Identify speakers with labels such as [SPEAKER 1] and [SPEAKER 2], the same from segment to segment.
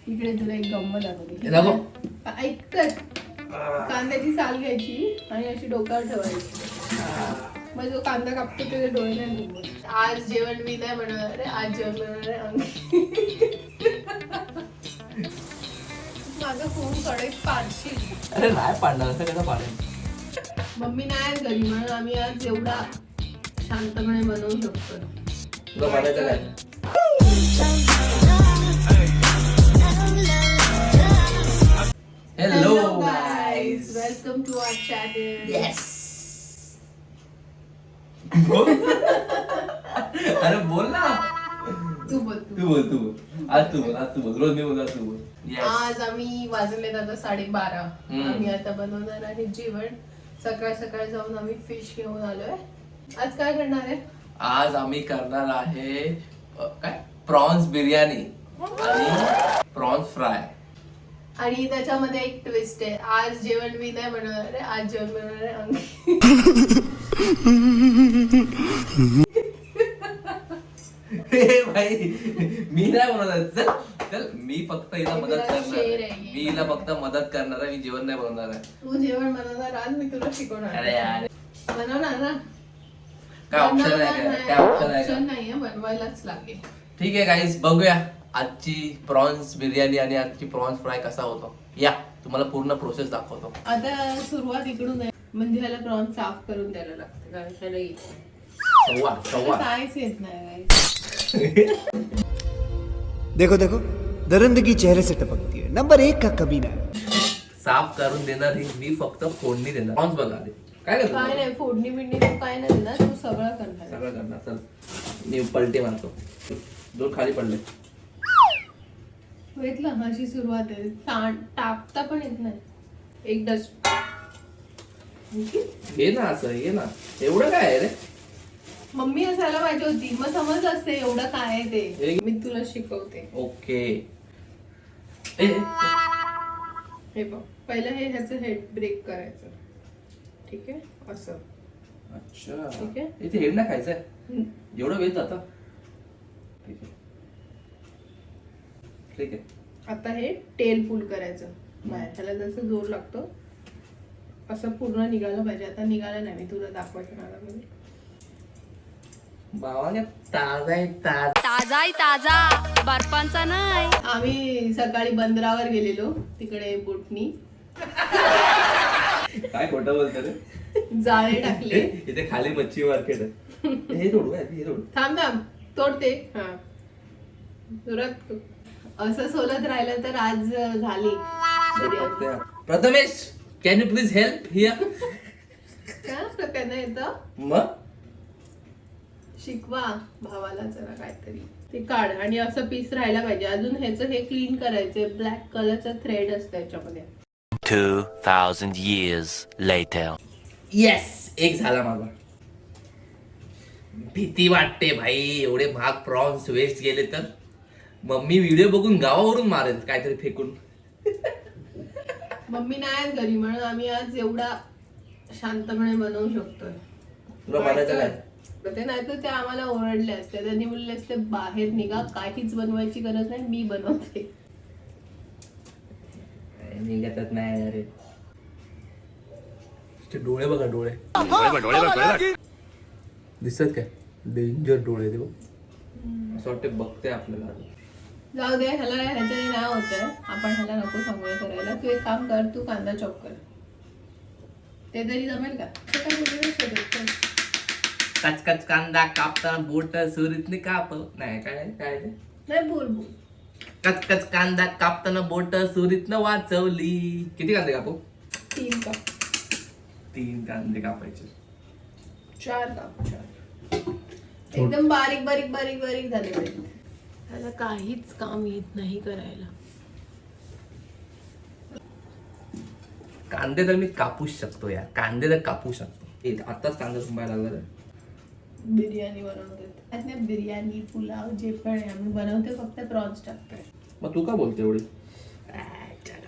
[SPEAKER 1] इकडे तुला एक गंमत दाखवते.
[SPEAKER 2] नको.
[SPEAKER 1] ऐकत कांद्याची साल घ्यायची आणि अशी डोक्यावर ठेवायची. मग जो कांदा कापतो त्याचे डोळे नाही घुमत. आज जेवण मी नाही बनवणार आहे, आज जेवण बनवणार आहे माझा फोन कडेच पाडशील.
[SPEAKER 2] अरे नाही पाडणार, असं कसं पाडेल.
[SPEAKER 1] मम्मी नाही आज घरी म्हणून आम्ही आज एवढा शांतपणे बनवू शकतो.
[SPEAKER 2] तुला पाडायचं काय?
[SPEAKER 1] Hello guys, welcome to our channel.
[SPEAKER 2] Yes. अरे बोल ना.
[SPEAKER 1] तू बोल.
[SPEAKER 2] तू बोल. आज तू बोल. रोज मी बोल, आज तू बोल. Yes.
[SPEAKER 1] आज आम्ही वाजलेत आता 12:30. आम्ही आता बनवणार आहे जेवण. सकाळ जाऊन आम्ही फिश घेऊन आलोय. आज काय करणार आहे?
[SPEAKER 2] आज आम्ही करणार आहे काय प्रॉन्स बिर्याणी आणि प्रॉन्स फ्राय.
[SPEAKER 1] आणि त्याच्यामध्ये एक ट्विस्ट आहे. आज जेवण मी नाही बनवणार आहे, आज जेवण बनवणार आहे
[SPEAKER 2] भाई मी नाही बनवणार. चल मी फक्त हिला मदत करणार आहे. मी हिला फक्त मदत करणार आहे. मी जेवण नाही बनवणार आहे.
[SPEAKER 1] तू जेवण बनवणार, आज मी तुला शिकवणार.
[SPEAKER 2] अरे यार
[SPEAKER 1] बनवणार ना.
[SPEAKER 2] काय ऑप्शन आहे का?
[SPEAKER 1] ऑप्शन नाहीये, बनवायलाच लागेल.
[SPEAKER 2] ठीक आहे गाईज, बघूया आजची प्रॉन्स बिर्याणी आणि आजची प्रॉन्स फ्राय कसा होतो. या तुम्हाला पूर्ण प्रोसेस दाखवतो.
[SPEAKER 1] आता सुरुवात इकडून आहे. म्हणजे ह्याला प्रॉन साफ करून द्यायला लागतं, कारण ह्याला
[SPEAKER 2] सव्वा
[SPEAKER 1] काहीच येत नाही.
[SPEAKER 3] देखो दरिंदगी चेहरे से टपकती है. नंबर 1 का कमीना.
[SPEAKER 2] साफ करून देणार ही मी, फक्त फोडणी देणार. प्रॉन्स बघा आधी. काय करतो?
[SPEAKER 1] काय नाही, फोडणी बिडणी तू काय नाही देणार, तू सगळं करणार.
[SPEAKER 2] सगळं करणार. चल मी पलटी मारतो. दोन खाली पडले.
[SPEAKER 1] बघितलं, अशी सुरुवात आहे. टाकता पण येत नाही. एक डस्ट
[SPEAKER 2] हे ना असं हे ना. एवढं काय आहे रे?
[SPEAKER 1] मम्मी असायला पाहिजे होती, मग समजलं असते एवढं काय आहे ते. मी तुला शिकवते.
[SPEAKER 2] ओके.
[SPEAKER 1] हे बघ, पहिलं ह्याचं हेड ब्रेक करायचं. ठीक आहे, असं.
[SPEAKER 2] अच्छा
[SPEAKER 1] ठीक आहे.
[SPEAKER 2] इथे हेड ना खायचंय. एवढं वेळ जाता. ठीक आहे.
[SPEAKER 1] आता हे टेल पुल करायचं बाहेर. ह्याला जसं जोर लागतो असं पूर्ण निघालं पाहिजे. आता निघालं नाही, मी तुला दाखवायचं मला. म्हणजे
[SPEAKER 2] भावाने ताजा
[SPEAKER 4] ताजा बर्फांचा नाही.
[SPEAKER 1] आम्ही सकाळी बंदरावर गेलेलो, तिकडे बोटनी
[SPEAKER 2] काय खोटं बोलतो रे.
[SPEAKER 1] जाळे टाकले.
[SPEAKER 2] इथे खाली मच्छी मार्केट आहे. हे तोडू काय? हे तोडू.
[SPEAKER 1] थांब तोडते. हा, तुरंत असं सोलत राहिलं तर आज झाली.
[SPEAKER 2] Prathamesh, can you please help here?
[SPEAKER 1] का त्यांना येतं?
[SPEAKER 2] मग
[SPEAKER 1] शिकवा भावाला जरा काहीतरी. ते काढ आणि असं पीस राहायला पाहिजे. अजून ह्याचं हे क्लीन करायचं. ब्लॅक कलरचा थ्रेड असतं याच्यामध्ये.
[SPEAKER 5] 2000 years later.
[SPEAKER 2] येस, एक झाला माझा. भीती वाटते भाई, एवढे महाग प्रॉन्स वेस्ट गेले तर मम्मी व्हिडिओ बघून गावावरून मारेल काहीतरी फेकून.
[SPEAKER 1] मम्मी नाही घरी म्हणून आम्ही आज एवढा शांतपणे बनवू शकतोय.
[SPEAKER 2] तुला बनायचं काय?
[SPEAKER 1] ते नाही तर ते आम्हाला ओरडले असते. त्यांनी बोलले असते बाहेर निघा, काहीच बनवायची गरज नाही, मी बनवते.
[SPEAKER 2] निघतच नाही अरे. डोळे बघा, डोळे दिसत काय? डेंजर डोळे ते बघ. असं वाटते बघते आपल्याला.
[SPEAKER 1] जाऊ दे, ह्याच्याने नाही होत आहे. आपण ह्याला नको सांगूया करायला. तू एक काम कर, तू कांदा चॉप कर. ते तरी जमेल का?
[SPEAKER 2] कचकच कांदा कापताना बोट सुरीतने काप. नाही काय काय
[SPEAKER 1] नाही, बोल.
[SPEAKER 2] कचकच कांदा कापताना बोट सुरीतनं वाचवली. किती कांदे कापू?
[SPEAKER 1] 3 काप.
[SPEAKER 2] 3 कांदे कापायचे.
[SPEAKER 1] 4 काप. 4 एकदम बारीक बारीक बारीक बारीक झाले पाहिजे. त्याला काहीच काम येत नाही करायला.
[SPEAKER 2] कांदे तर मी कापूच शकतो यार. कांदे तर कापू शकतो. आताच कांदा सुंबायला लागला.
[SPEAKER 1] बिर्याणी बनवते. बिर्याणी, पुलाव जे पण आहे आम्ही बनवते, फक्त प्रॉन्स टाकतोय.
[SPEAKER 2] मग तू का बोलते एवढी?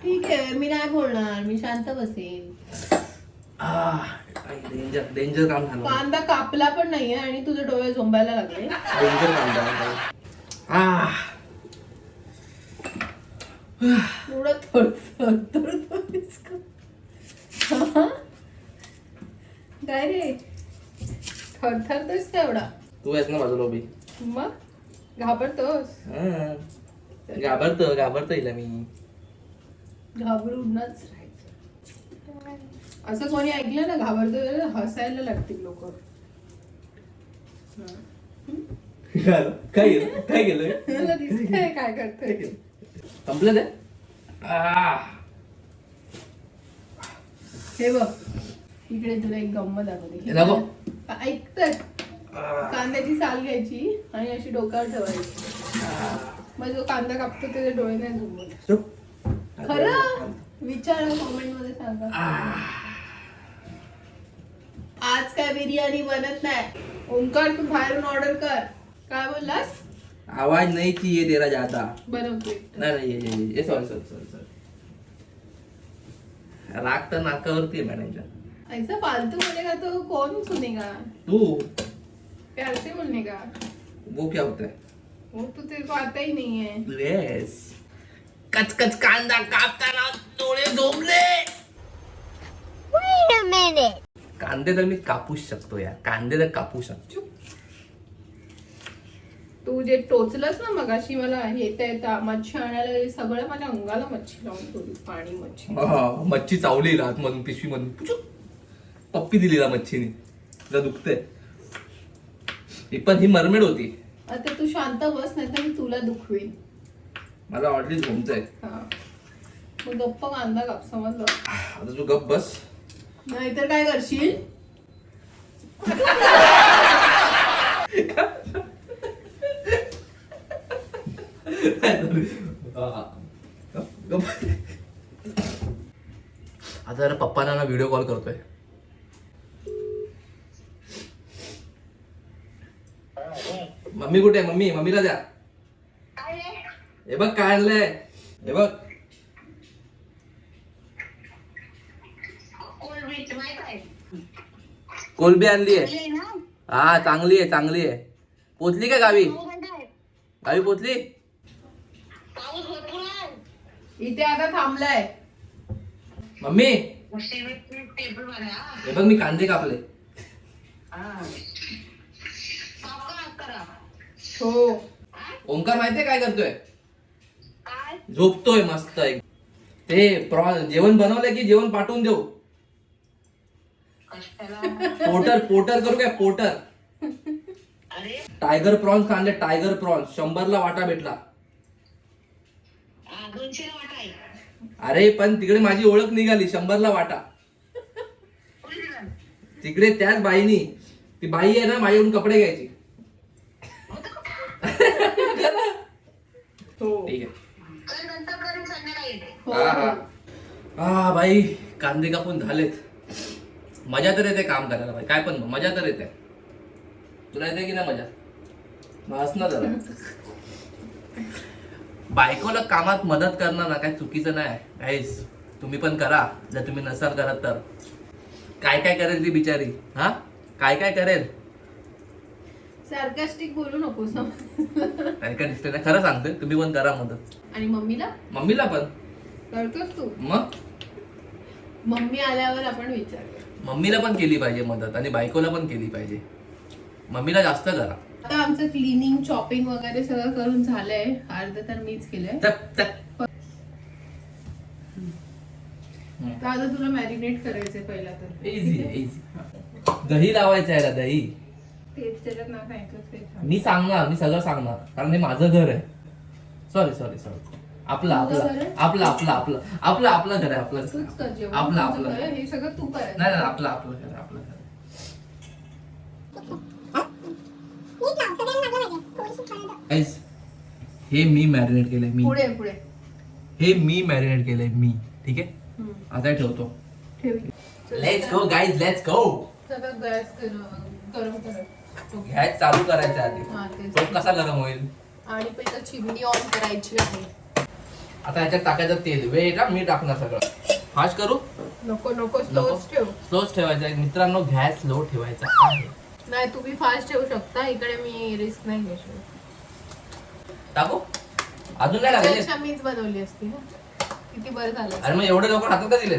[SPEAKER 1] ठीक आहे, मी नाही बोलणार, मी शांत बसेन.
[SPEAKER 2] डेंजर डेंजर काम झालं.
[SPEAKER 1] कांदा कापला पण नाहीये आणि तुझे डोळे झोंबायला लागले.
[SPEAKER 2] डेंजर कांदा.
[SPEAKER 1] एवढं थरथरतोयस का? हा? काय रे थरथरतोयस का एवढा?
[SPEAKER 2] तू आहेस ना बाजूला उभी.
[SPEAKER 1] मग घाबरतोस?
[SPEAKER 2] घाबरतो हिला मी.
[SPEAKER 1] घाबरूनच राहायचं. असं कोणी ऐकलं ना घाबरतो हसायला लागतील लोक.
[SPEAKER 2] काय केलं
[SPEAKER 1] मला दिसतंय काय करतोय.
[SPEAKER 2] संपलं ते.
[SPEAKER 1] हे बघ इकडे तुला एक गंमत दाखवते.
[SPEAKER 2] नको.
[SPEAKER 1] ऐकतोय. कांद्याची साल घ्यायची आणि अशी डोक्यावर ठेवायची. मग जो कांदा कापतो त्याचे डोळे नाही झुमत. खरं विचारा कॉमेंट मध्ये सांगा. आज काय बिर्याणी बनत नाही. ओंकार तू बाहेरून ऑर्डर कर. काय बोललास?
[SPEAKER 2] आवाज नाही चाहिए तेरा ज्यादा.
[SPEAKER 1] बनवतोय.
[SPEAKER 2] नाही ये सॉरी. राग तर नाकावरती आहे मॅडमच्या.
[SPEAKER 1] ऐसा फालतू बोलेगा तो कौन सुनेगा?
[SPEAKER 2] तू
[SPEAKER 1] प्यार से बोलने का.
[SPEAKER 2] वो क्या होता है?
[SPEAKER 1] वो तो तेरे को आता ही नहीं है.
[SPEAKER 2] येस. कचकच कांदा कापताना डोळे झोपले. कांदे तर मी कापूच शकतो यार. कांदे तर कापू शकतो.
[SPEAKER 1] तू जे टोचलंस ना मगाशी मला येता मच्छी आणायला गेली, सगळं माझ्या अंगाला मच्छी लावून ठेवली. पाणी मच्छी.
[SPEAKER 2] मच्छी चावली आतमधून पिशवी मधून पप्पी दिली मच्छीने. तुला दुखतंय. पण ही मरमेड होती.
[SPEAKER 1] आता तू शांत बस नाही तर मी तुला दुखवीन.
[SPEAKER 2] मला ऑलरेडी झोमतंय.
[SPEAKER 1] मग गप्प कांदा काप समजलं.
[SPEAKER 2] आता तू गप्प बस.
[SPEAKER 1] नाहीतर काय करशील?
[SPEAKER 2] आता जरा पप्पांना ना व्हिडिओ कॉल करतोय. मम्मी कुठे आहे? मम्मीला द्या. हे बघ काय आणलंय. हे बघ कोलबी आणली आहे. हा चांगली आहे. पोचली का गावी? पोचली.
[SPEAKER 1] इथे आता थांबलाय.
[SPEAKER 2] मम्मी हे बघ मी कांदे कापले.
[SPEAKER 1] हो.
[SPEAKER 2] ओंकार माहितीये काय करतोय? झोपतोय मस्त. ते जेवण बनवलंय की जेवण पाठवून देऊ? पोटर करू काय? पोटर. टायगर प्रॉन्स आणले. टायगर प्रॉन्स 100ला वाटा भेटला. अरे पण तिकडे माझी ओळख निघाली. 100ला वाटा. तिकडे त्याच बाईनी. ती बाई आहे ना माझ्याकडून कपडे घ्यायची. ठीक आहे. हा बाई कांदे कापून झालेत. मजा तर येते काम करायला बाई. काय पण मजा तर येते. तुला येते की नाही मजा? बस ना जरा. बायकोला कामात मदत करणं ना काय चुकीचं नाही. गाईस तुम्ही पण करा. जर तुम्ही नसाल करत तर. काय करेल ती बिचारी. हा काय करेल.
[SPEAKER 1] सार्कास्टिक बोलू नको.
[SPEAKER 2] खरं सांगतोय. तुम्ही पण करा मदत.
[SPEAKER 1] आणि मम्मीला
[SPEAKER 2] पण
[SPEAKER 1] करतोस तू?
[SPEAKER 2] मग
[SPEAKER 1] मम्मी आल्यावर आपण विचार.
[SPEAKER 2] मम्मीला पण केली पाहिजे मदत आणि बायकोला पण केली पाहिजे. मम्मीला जास्त करा.
[SPEAKER 1] आता आमचं क्लिनिंग चॉपिंग वगैरे सगळं करून झालंय. अर्ध तर मीच केलंय. आता तुला मॅरिनेट करायचंय पहिला तर.
[SPEAKER 2] इझी. दही लावायचं आहे. दही
[SPEAKER 1] तेच त्याच्यात ना सांगितलं.
[SPEAKER 2] मी सगळं सांगणार कारण हे माझं घर आहे. सॉरी आपलं घर आहे.
[SPEAKER 1] तूच कर जेवण.
[SPEAKER 2] आपलं
[SPEAKER 1] हे सगळं तू करायचं.
[SPEAKER 2] नाही आपलं घर आहे. हे मी मॅरिनेट केलंय.
[SPEAKER 1] पुढे
[SPEAKER 2] हे मी मॅरिनेट केलंय मी. ठीक आहे. आता ठेवतो. Let's go guys. Let's go.
[SPEAKER 1] सगळं गॅस गरम कर.
[SPEAKER 2] गॅस चालू करायचा आधी. तो कसा गरम होईल?
[SPEAKER 1] आणि पहिलं चिमणी ऑन करायची आहे.
[SPEAKER 2] आता ह्याच्यात टाकायचं तेल. वेट मी टाकणार सगळं. फास्ट करू?
[SPEAKER 1] नको स्लोच ठेव.
[SPEAKER 2] स्लोच ठेवायचा. मित्रांनो गॅस स्लो ठेवायचा आहे.
[SPEAKER 1] नाही तुम्ही फास्ट ठेवू शकता. इकडे मी रिस्क नाही घेऊ शकत.
[SPEAKER 2] टाकू? अजून नाही लागले
[SPEAKER 1] त्यापेक्षा मीच बनवली असती ना. किती बरं झालं.
[SPEAKER 2] अरे मग एवढे लवकर हातात का दिले?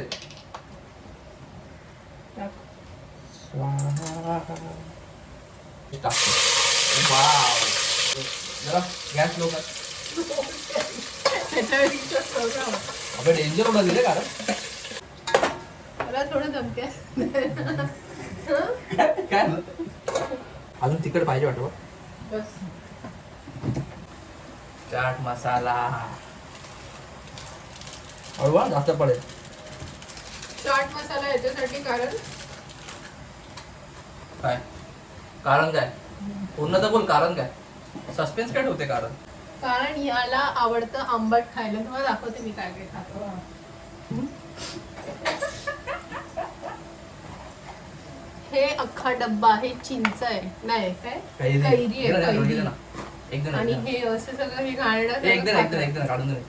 [SPEAKER 1] टाक.
[SPEAKER 2] टाकतो. वाव. जरा गॅस लो कर.
[SPEAKER 1] त्याच्यापेक्षा सगळं.
[SPEAKER 2] आपण डेंजर उडा दिले कारण
[SPEAKER 1] मला थोडं जमते.
[SPEAKER 2] काय अजून तिखट पाहिजे वाटतं.
[SPEAKER 1] बस.
[SPEAKER 2] चाट मसाला अळवा जास्त पडेल.
[SPEAKER 1] चाट मसाला याच्यासाठी कारण
[SPEAKER 2] काय कारण काय पूर्ण तर बोल. कारण काय सस्पेन्स काय ठेवते कारण?
[SPEAKER 1] कारण याला आवडतं आंबट खायला. तुम्हाला दाखवते मी काय काय खातो. हे अख्खा डब्बा आहे चिंच आहे. नाही काय कैरी आहे कैरी. आणि हे असं सगळं हे घालणं
[SPEAKER 2] एकदम काढून दे.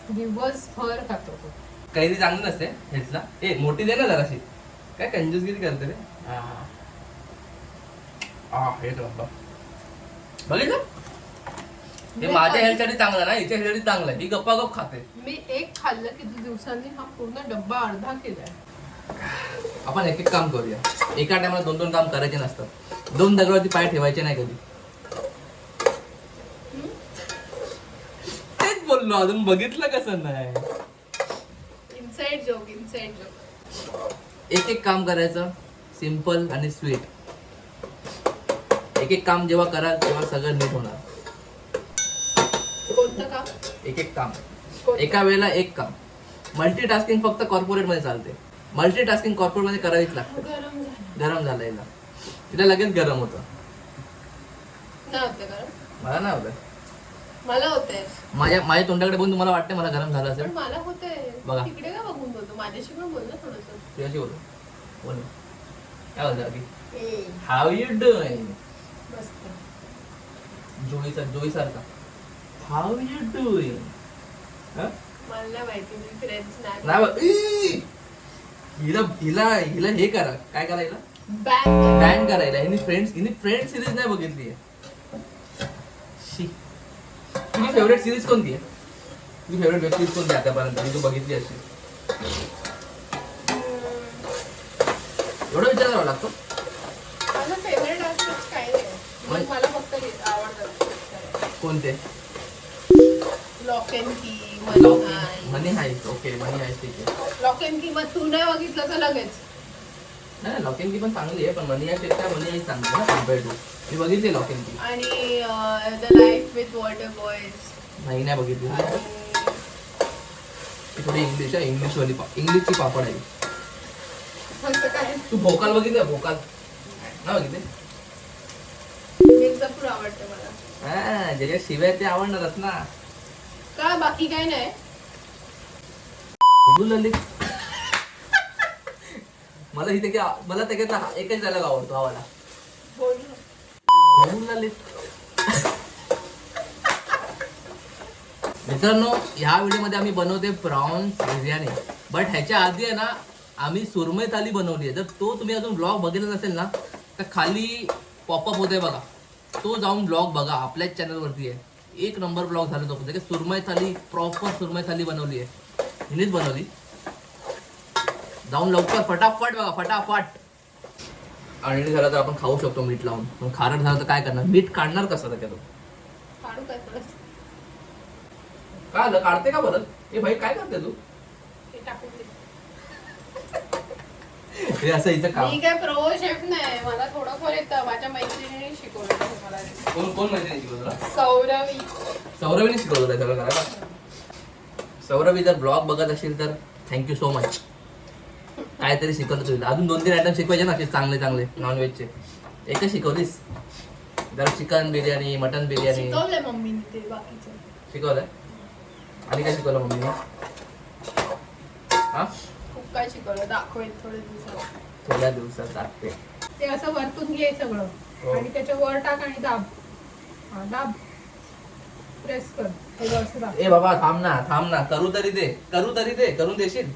[SPEAKER 1] दिवसभर खातो तो.
[SPEAKER 2] कैरी चांगली नसते हेल्थला. ए मोठी दे ना जराशी. काय कंजूसगिरी करते रे. हे तर बघितलं हे माझ्या हेल्थसाठी चांगलं ना. हिच्या हेल्थसाठी चांगलं आहे. ही गप्पा गप खाते.
[SPEAKER 1] मी एक खाल्लं किती दिवसांनी हा पूर्ण डब्बा अर्धा केलाय.
[SPEAKER 2] आपण एक एक काम करूया. एका टायमाला 2-2 काम करायचे नसतात. 2 दगडावरती पाय ठेवायचे नाही कधी. तेच बोललो. अजून बघितलं कसं नाही.
[SPEAKER 1] Inside joke.
[SPEAKER 2] एक एक काम करायचं. सिम्पल आणि स्वीट. एक एक काम जेव्हा कराल तेव्हा सगळं नीट होणार.
[SPEAKER 1] कोणतं काम?
[SPEAKER 2] एक एक काम एका वेळेला एक काम. मल्टीटास्किंग फक्त कॉर्पोरेट मध्ये चालते. मल्टीटास्किंग कॉर्पोरेट मध्ये करावीच लागते. गरम झालं याला. तिला लगेच गरम होतं.
[SPEAKER 1] नाही होते गरम.
[SPEAKER 2] मला नाही होत.
[SPEAKER 1] मला होते.
[SPEAKER 2] माझ्या तोंडाकडे बघून तुम्हाला वाटतं मला गरम झालं असेल.
[SPEAKER 1] पण मला होते.
[SPEAKER 2] बघा.
[SPEAKER 1] तिकडे का बघून बोलतो. माझ्याशी पण बोल ना थोडंसं.
[SPEAKER 2] तुझ्याशी बोलू. बोल काय बोलतो अभी. How you doing.
[SPEAKER 1] मस्त.
[SPEAKER 2] जोई सारखा. How you doing.
[SPEAKER 1] मला नाही माहिती. मी फ्रेंड्स
[SPEAKER 2] नाही हिला हे करा. काय करायला
[SPEAKER 1] बॅन
[SPEAKER 2] बॅन करायला. हिने फ्रेंड सिरीज नाही बघितली आहे. तुझी फेवरेट सिरीज कोणती आहे? तुझी फेवरेट वेब सिरीज कोणती आतापर्यंत तू बघितली असेल? एवढा विचार करावा लागतो.
[SPEAKER 1] माझं फेवरेट असंच काही नाही. मला फक्त आवडतात.
[SPEAKER 2] कोणते?
[SPEAKER 1] लॉक अँड की.
[SPEAKER 2] मनी हाइस्ट. ओके मनी हाइस्ट ठीक आहे.
[SPEAKER 1] लॉक अँड की मग तू नाही बघितलं तर लगेच.
[SPEAKER 2] नाही लॉक अँड की पण चांगली आहे. पण मनी हाइस्ट पेक्षा मनी हाइस्ट चांगली आहे ना कम्पेअर टू. मी बघितली लॉक अँड की.
[SPEAKER 1] आणि the life with water boys.
[SPEAKER 2] नाही बघितली. ती थोडी इंग्लिश आहे. इंग्लिशची पापड आहे.
[SPEAKER 1] असं काय
[SPEAKER 2] तू भोकाल बघितलं? भोकाल नाही बघितले?
[SPEAKER 1] मिर्झापूर आवडतं मला.
[SPEAKER 2] ज्याच्या शिवाय ते आवडणारच ना.
[SPEAKER 1] का बाकी काय नाही.
[SPEAKER 2] ललित मला त्याच्यातला एकच डायलॉग आवडतो आवाला.
[SPEAKER 1] बोल.
[SPEAKER 2] ललित मित्रांनो ह्या व्हिडिओमध्ये आम्ही बनवते प्रॉन्स बिर्याणी. बट ह्याच्या आधी आहे ना आम्ही सुरमई थाली बनवली आहे. जर तो तुम्ही अजून ब्लॉग बघितला नसेल ना तर खाली पॉपअप होतोय बघा. तो जाऊन ब्लॉग बघा. आपल्याच चॅनलवरती आहे. 1 नंबर ब्लॉग झाला तो. म्हणजे सुरमई थाली प्रॉपर सुरमई थाली बनवली आहे. हिनेच बनवली. जाऊन लवकर फटाफट बघा फटाफट. आणि झालं तर आपण खाऊ शकतो मीठ लावून. पण खारट झालं तर काय करणार? मीठ काढणार कसं त्याच्यातून?
[SPEAKER 1] काढू काय थोडंसं.
[SPEAKER 2] काय आलं काढते का बरं? ए भाई काय करते तू?
[SPEAKER 1] हे टाकून दे.
[SPEAKER 2] हे असं हिचं काम.
[SPEAKER 1] मी काय प्रो शेफ नाही. मला थोडंफार येतं. माझ्या मैत्रिणीने शिकवलं मला.
[SPEAKER 2] कोण माहिती शिकवलं?
[SPEAKER 1] सौरवीने
[SPEAKER 2] शिकवलं सगळं करायला. सौरवी जर ब्लॉग बघत असेल तर थँक्यू सो मच. काहीतरी शिकवलं तुला. अजून 2-3 आयटम शिकवायचे ना चांगले नॉनव्हेजचे. एकच शिकवलीस. जरा चिकन बिर्याणी मटन बिर्याणी
[SPEAKER 1] शिकवलंय मम्मीने ते बाकीचं.
[SPEAKER 2] शिकवलंय. आणि काय शिकवलं मम्मीने? हा
[SPEAKER 1] खूप काय शिकवलं. दाखवेल
[SPEAKER 2] थोड्या दिवसात टाकते.
[SPEAKER 1] ते असं वरतून घे सगळं. आणि त्याच्या वर टाक आणि दाब. दाब. प्रेस कर. असं दाब.
[SPEAKER 2] ए बाबा थांब ना. करू तरी दे. करून देशील?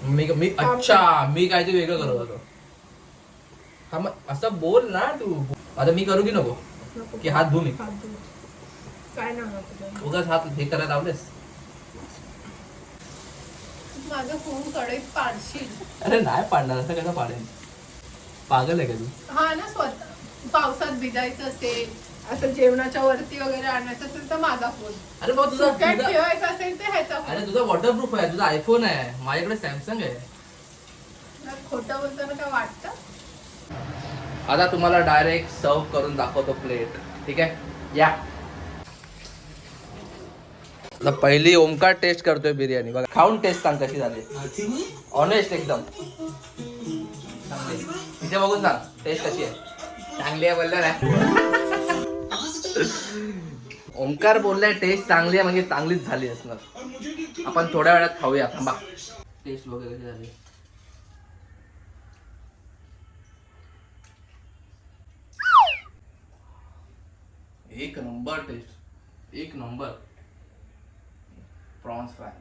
[SPEAKER 2] मी अच्छा मी काहीतरी वेगळं करत होतो. असं बोल ना तू. आता मी करू की नको?
[SPEAKER 1] नको.
[SPEAKER 2] की हात धुवून ये?
[SPEAKER 1] हात धुवून. काय नाही होत तुझं.
[SPEAKER 2] उगाच हात हे करायला लावलेस.
[SPEAKER 1] माझं फोन कढईत पाडशील.
[SPEAKER 2] अरे नाही पाडणार, असं कसं पाडेल? पागल आहे का तू?
[SPEAKER 1] हा ना, स्वतः पावसात भिजायचं असेल, असं जेवणाच्या वरती वगैरे आणायचं असेल तर माझा फोन,
[SPEAKER 2] अरे बाबा
[SPEAKER 1] सुक्यात ठेवायचं असेल तर ह्याचा
[SPEAKER 2] अरे
[SPEAKER 1] फोन.
[SPEAKER 2] तुझा वॉटरप्रूफ आहे, तुझा आयफोन आहे, माझ्याकडे सॅमसंग आहे.
[SPEAKER 1] खोटं बोलताना काय वाटतं?
[SPEAKER 2] आता तुम्हाला डायरेक्ट सर्व करून दाखवतो प्लेट. ठीक आहे, या. आता पहिली ओमकार टेस्ट करतोय बिर्याणी. बघा, खाऊन टेस्ट सांग कशी झाली. ऑनेस्ट एकदम चांगली. इथे बघून सांग टेस्ट कशी आहे. चांगली आहे बोललं ना. ओमकार बोललाय टेस्ट चांगली आहे म्हणजे चांगलीच झाली असणार. आपण थोड्या वेळात खाऊया. थांबा, टेस्ट वगैरे कशी झाली. एक नंबर टेस्ट, एक नंबर. Prawns fry.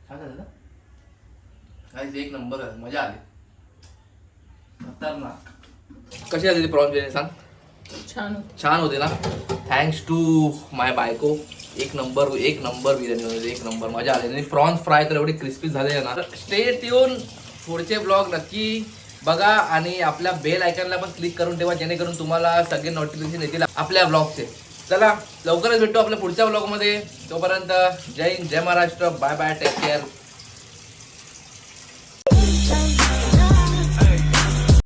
[SPEAKER 2] काय झालं? काहीच एक नंबर आहे, मजा आली. खतरनाक. कशी आली प्रॉन्स बिर्याणी सांग.
[SPEAKER 1] छान होतं.
[SPEAKER 2] छान होते ना. थँक्स टू माय बायको. एक नंबर बिर्याणी होती, एक नंबर. मजा आली. आणि प्रॉन्स फ्राय तर एवढी क्रिस्पी झाले ना. स्टे ट्यून, पुढचे ब्लॉग नक्की बघा आणि आपल्या बेल आयकॉनला पण क्लिक करून ठेवा, जेणेकरून तुम्हाला सगळे नोटिफिकेशन येतील आपल्या ब्लॉगचे. चला लवकरच भेटतो आपल्या पुढच्या ब्लॉगमध्ये. तोपर्यंत जय हिंद, जय Maharashtra, bye bye, take care.